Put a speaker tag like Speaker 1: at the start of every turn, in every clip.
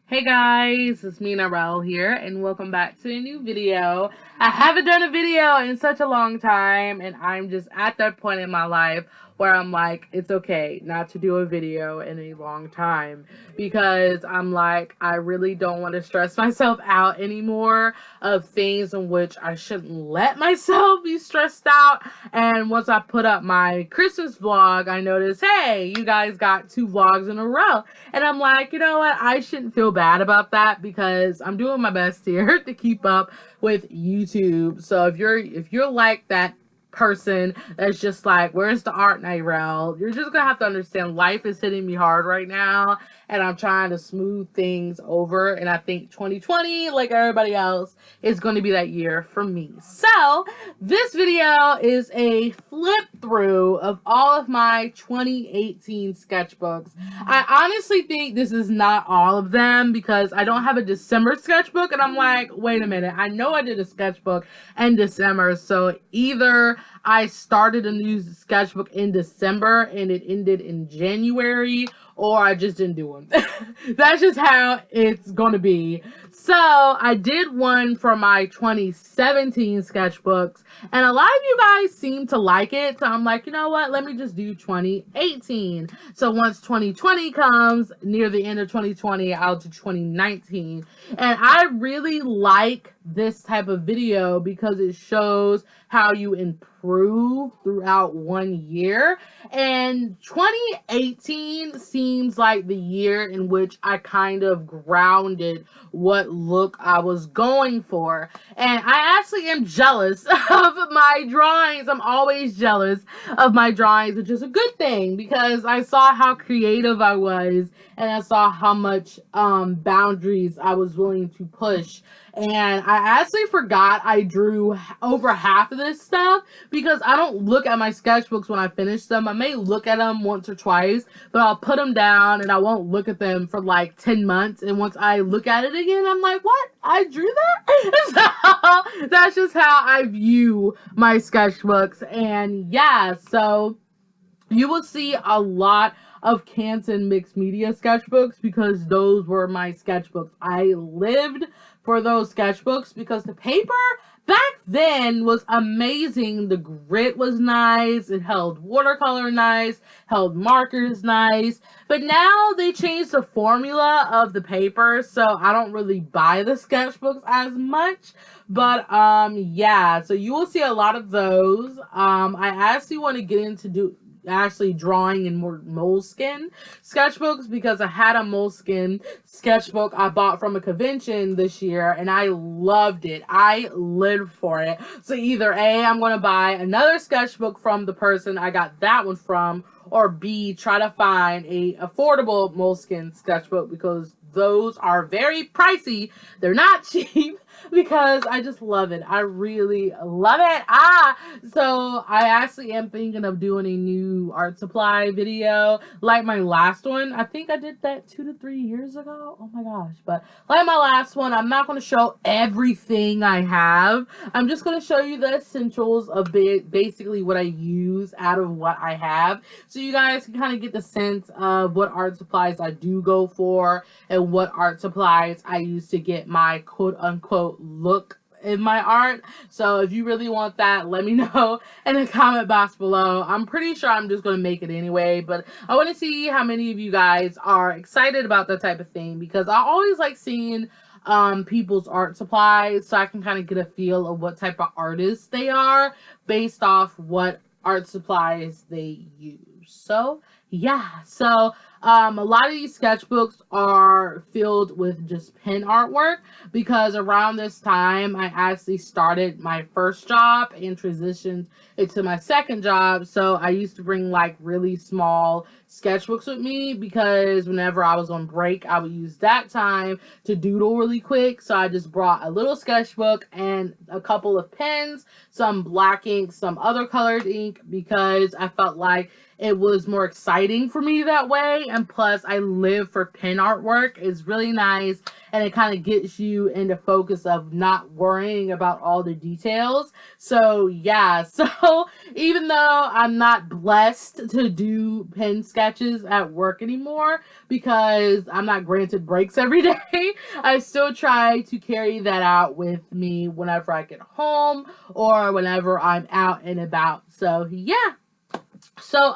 Speaker 1: Hey guys, it's me Narelle here and welcome back to a new video. I haven't done a video in such a long time and I'm just at that point in my life where I'm like, it's okay not to do a video in a long time because I'm like, I really don't want to stress myself out anymore of things in which I shouldn't let myself be stressed out. And once I put up my Christmas vlog, I noticed, hey, you guys got 2 vlogs in a row. And I'm like, you know what? I shouldn't feel bad about that because I'm doing my best here to keep up with YouTube. So if you're like that person that's just like, where's the art, Nyrel? You're just gonna have to understand life is hitting me hard right now and I'm trying to smooth things over. And I think 2020, like everybody else, is going to be that year for me. So this video is a flip through of all of my 2018 sketchbooks. I honestly think this is not all of them because I don't have a December sketchbook and I'm like, wait a minute, I know I did a sketchbook in December, so either I started a new sketchbook in December and it ended in January, or I just didn't do them. That's just how it's going to be. So I did one for my 2017 sketchbooks, and a lot of you guys seem to like it. So I'm like, you know what? Let me just do 2018. So once 2020 comes, near the end of 2020, I'll do 2019. And I really like this type of video because it shows how you improve throughout one year. And 2018 seems like the year in which I kind of grounded what look I was going for. And I actually am jealous of my drawings. I'm always jealous of my drawings, which is a good thing because I saw how creative I was and I saw how much boundaries I was willing to push. And I actually forgot I drew over half of this stuff because I don't look at my sketchbooks when I finish them. I may look at them once or twice, but I'll put them down and I won't look at them for like 10 months. And once I look at it again, I'm like, what? I drew that? So that's just how I view my sketchbooks. And yeah, so you will see a lot of Canton mixed media sketchbooks because those were my sketchbooks. I lived for those sketchbooks because the paper back then was amazing. The grit was nice. It held watercolor nice, held markers nice. But now they changed the formula of the paper, so I don't really buy the sketchbooks as much. But yeah, so you will see a lot of those. I actually want to get into actually drawing in more moleskin sketchbooks because I had a moleskin sketchbook I bought from a convention this year and I loved it. I lived for it. So either A, I'm going to buy another sketchbook from the person I got that one from, or B, try to find a affordable moleskin sketchbook because those are very pricey. They're not cheap because I just love it. I really love it. So I actually am thinking of doing a new art supply video like my last one. I think I did that 2 to 3 years ago. Oh my gosh. But like my last one, I'm not going to show everything I have. I'm just going to show you the essentials of basically what I use out of what I have. So you guys can kind of get the sense of what art supplies I do go for and what art supplies I use to get my quote unquote look in my art. So if you really want that, let me know in the comment box below. I'm pretty sure I'm just going to make it anyway, but I want to see how many of you guys are excited about that type of thing because I always like seeing people's art supplies so I can kind of get a feel of what type of artists they are based off what art supplies they use. So yeah, so a lot of these sketchbooks are filled with just pen artwork because around this time I actually started my first job and transitioned into my second job. So I used to bring like really small sketchbooks with me because whenever I was on break, I would use that time to doodle really quick. So I just brought a little sketchbook and a couple of pens, some black ink, some other colored ink because I felt like it was more exciting for me that way and plus I live for pen artwork. It's really nice, and it kind of gets you into focus of not worrying about all the details. So yeah, so even though I'm not blessed to do pen sketches at work anymore because I'm not granted breaks every day, I still try to carry that out with me whenever I get home or whenever I'm out and about. So yeah. So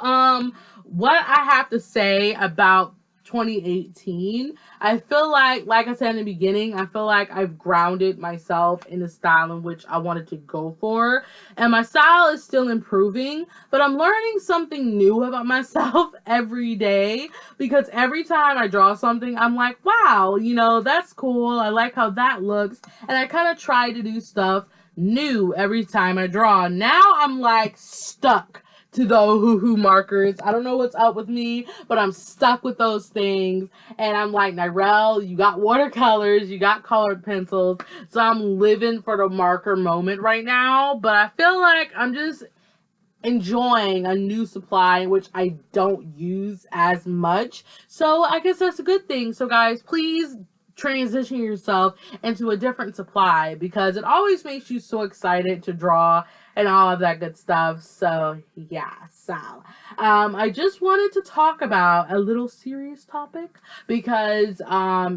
Speaker 1: what I have to say about 2018, I feel like I said in the beginning, I feel like I've grounded myself in the style in which I wanted to go for. And my style is still improving, but I'm learning something new about myself every day because every time I draw something, I'm like, wow, that's cool. I like how that looks. And I kind of try to do stuff new every time I draw. Now I'm like stuck to the hoo-hoo markers. I don't know what's up with me, but I'm stuck with those things. And I'm like, Nyrel, you got watercolors, you got colored pencils. So I'm living for the marker moment right now. But I feel like I'm just enjoying a new supply which I don't use as much. So I guess that's a good thing. So guys, please transition yourself into a different supply because it always makes you so excited to draw and all of that good stuff. So yeah, so I just wanted to talk about a little serious topic because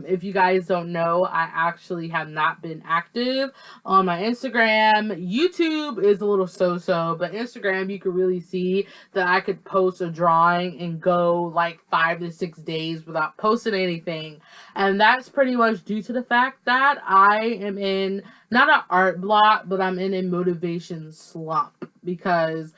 Speaker 1: if you guys don't know, I actually have not been active on my Instagram. YouTube is a little so-so, but Instagram you can really see that I could post a drawing and go like 5 to 6 days without posting anything. And that's pretty much due to the fact that I am in not an art block, but I'm in a motivation slump because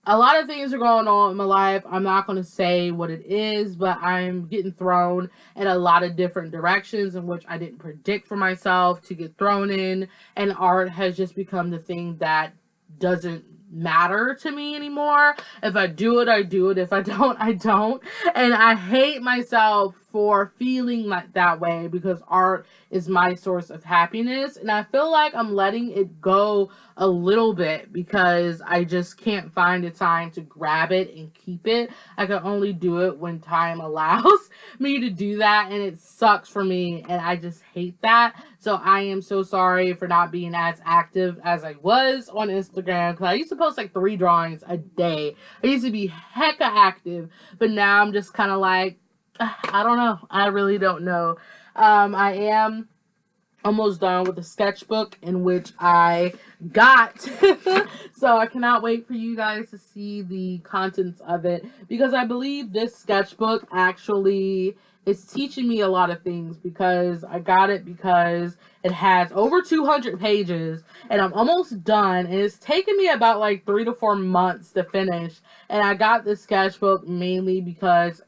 Speaker 1: a lot of things are going on in my life. I'm not going to say what it is, but I'm getting thrown in a lot of different directions in which I didn't predict for myself to get thrown in. And art has just become the thing that doesn't matter to me anymore. If I do it, I do it. If I don't, I don't. And I hate myself for feeling like that way because art is my source of happiness. And I feel like I'm letting it go a little bit because I just can't find the time to grab it and keep it. I can only do it when time allows me to do that, and it sucks for me, and I just hate that. So I am so sorry for not being as active as I was on Instagram because I used to post like 3 drawings a day. I used to be hecka active, but now I'm just kind of like, I don't know. I really don't know. I am almost done with the sketchbook in which I got. So I cannot wait for you guys to see the contents of it because I believe this sketchbook actually is teaching me a lot of things because I got it because it has over 200 pages and I'm almost done, and it's taken me about like 3 to 4 months to finish. And I got this sketchbook mainly because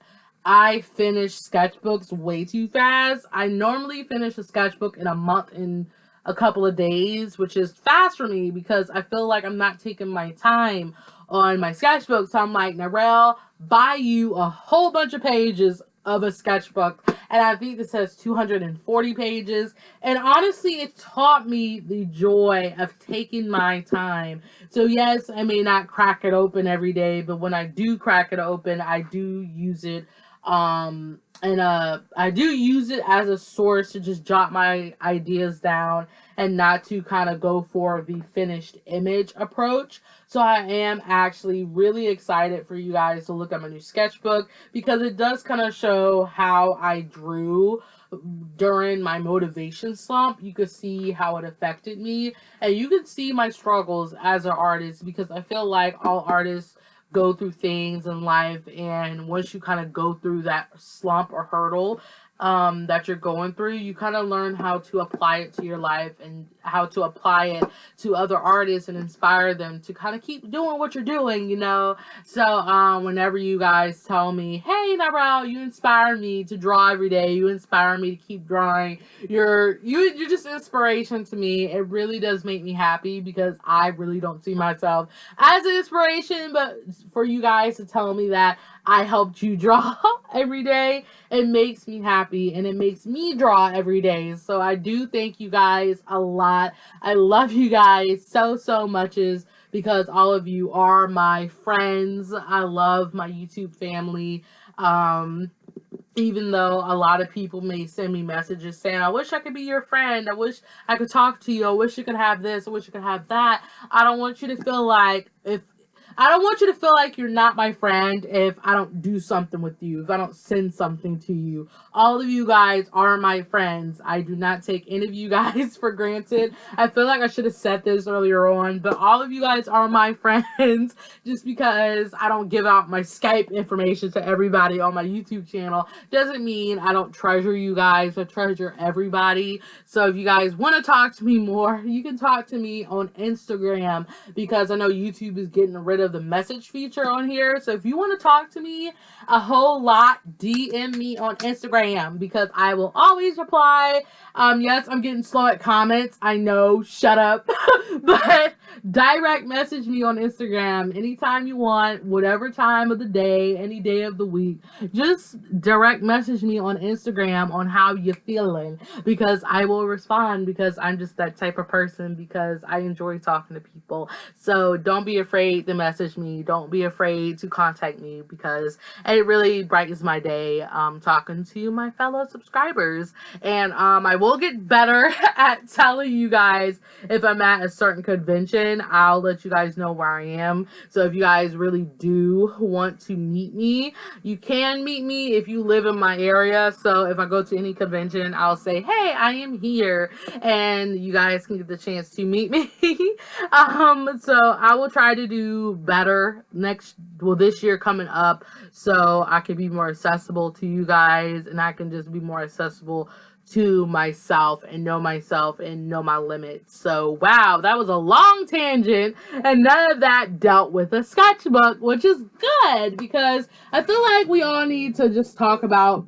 Speaker 1: I finish sketchbooks way too fast. I normally finish a sketchbook in a month and a couple of days, which is fast for me because I feel like I'm not taking my time on my sketchbook. So I'm like, Narelle, buy you a whole bunch of pages of a sketchbook. And I think this has 240 pages. And honestly, it taught me the joy of taking my time. So yes, I may not crack it open every day, but when I do crack it open, I do use it I do use it as a source to just jot my ideas down and not to kind of go for the finished image approach. So I am actually really excited for you guys to look at my new sketchbook because it does kind of show how I drew during my motivation slump. You could see how it affected me, and you could see my struggles as an artist because I feel like all artists go through things in life, and once you kind of go through that slump or hurdle that you're going through, you kind of learn how to apply it to your life and how to apply it to other artists and inspire them to kind of keep doing what you're doing, So whenever you guys tell me, hey Narelle, you inspire me to draw every day, you inspire me to keep drawing, you're just inspiration to me. It really does make me happy because I really don't see myself as an inspiration, but for you guys to tell me that I helped you draw every day, it makes me happy and it makes me draw every day. So I do thank you guys a lot. I love you guys so much because all of you are my friends. I love my YouTube family. even though a lot of people may send me messages saying, I wish I could be your friend. I wish I could talk to you. I wish you could have this. I wish you could have that. I don't want you to feel like you're not my friend if I don't do something with you, if I don't send something to you. All of you guys are my friends. I do not take any of you guys for granted. I feel like I should have said this earlier on, but all of you guys are my friends. Just because I don't give out my Skype information to everybody on my YouTube channel doesn't mean I don't treasure you guys. I treasure everybody. So if you guys want to talk to me more, you can talk to me on Instagram, because I know YouTube is getting rid of the message feature on here. So if you want to talk to me a whole lot, DM me on Instagram, because I will always reply. Yes, I'm getting slow at comments. I know, shut up. But direct message me on Instagram anytime you want, whatever time of the day, any day of the week. Just direct message me on Instagram on how you're feeling, because I will respond, because I'm just that type of person, because I enjoy talking to people. So don't be afraid to message me. Don't be afraid to contact me, because it really brightens my day talking to my fellow subscribers. And I will get better at telling you guys if I'm at a certain convention. I'll let you guys know where I am. So if you guys really do want to meet me, you can meet me if you live in my area. So if I go to any convention, I'll say, hey, I am here, and you guys can get the chance to meet me. So I will try to do better this year coming up, so I can be more accessible to you guys, and I can just be more accessible to myself and know my limits. So wow, that was a long tangent, and none of that dealt with a sketchbook, which is good, because I feel like we all need to just talk about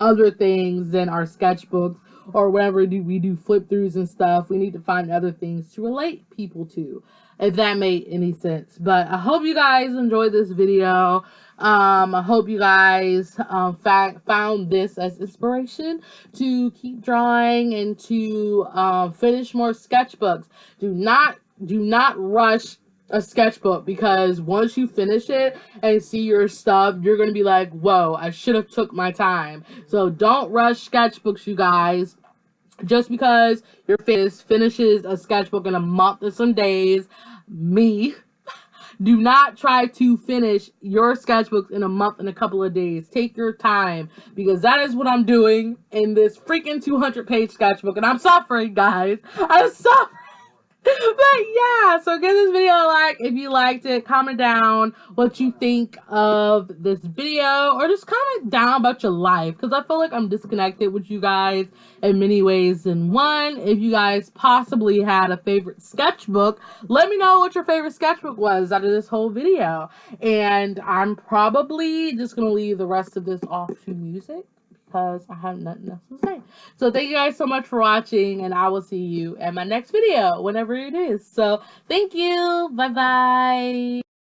Speaker 1: other things than our sketchbooks, or whenever we do flip throughs and stuff. We need to find other things to relate people to, if that made any sense. But I hope you guys enjoyed this video. I hope you guys found this as inspiration to keep drawing and to finish more sketchbooks. Do not rush a sketchbook, because once you finish it and see your stuff, you're gonna be like, whoa, I should have took my time. So don't rush sketchbooks, you guys. Just because your finishes a sketchbook in a month and some days, do not try to finish your sketchbooks in a month and a couple of days. Take your time, because that is what I'm doing in this freaking 200-page sketchbook, and I'm suffering, guys. I'm suffering. But yeah, so give this video a like if you liked it. Comment down what you think of this video, or just comment down about your life, because I feel like I'm disconnected with you guys in many ways than one. If you guys possibly had a favorite sketchbook, let me know what your favorite sketchbook was out of this whole video. And I'm probably just gonna leave the rest of this off to music, because I have nothing else to say. So thank you guys so much for watching, and I will see you in my next video, whenever it is. So thank you. Bye-bye.